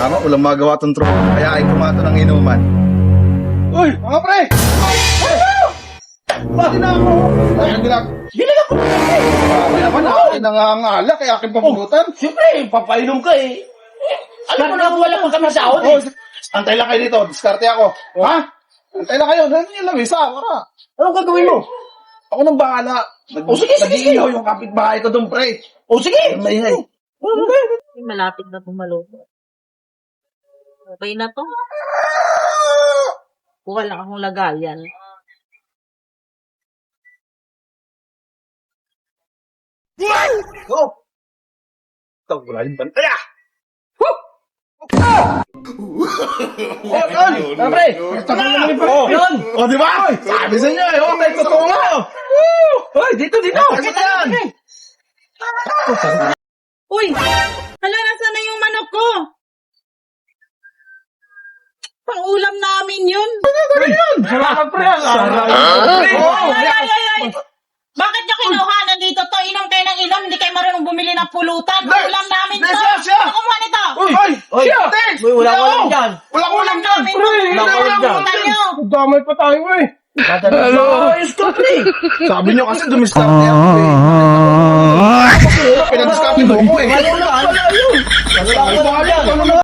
Tama, walang magawa tong tropa. Kaya ay kumato ng inuman. Uy, mga pre! Bakit na ako? Ay, ginagawa ko. Grabe naman, akin nangangala, kaya akin papunutan. Siyempre, papainom ka eh. Alam mo na wala pang kami sahod eh. Antay lang kayo dito, diskarte ako. Ha? Antay lang kayo, nandiyan yung lamisa, para. Anong gagawin mo? Ako nang bahala. Sige, sige, sige. Nag-iihaw yung kapitbahay ko doon, pre. O sige. Maingay. Malapit na tumaluto. Okay na to. Kuha lang akong lagayan. Go! Ito, wala yung bantaya! Yun! Pre! Yun! O, di ba? Sabi sa inyo, yung tayo totoo nga. Hoy, dito! Kasi yan. Uy! Hala, nasaan na yung manok ko? Pang-ulam namin yun. Salamat, pre! Ay! Bakit nyo kinuha? Nandito to, inom kayo ng inom, hindi kayo marunong bumili ng pulutan. Ulam namin to. Siya! Ano kumuha nito? Uy! Siya! Thanks! Uy, wala ko lang dyan. Wala ko lang dyan! Namin to. Wala ko lang dyan. Pulutan nyo. Damay pa tayo eh. Hello! Ayos ka, pre! Sabi nyo kasi dumiskarte ako eh. Pinadiskarte mo ko eh.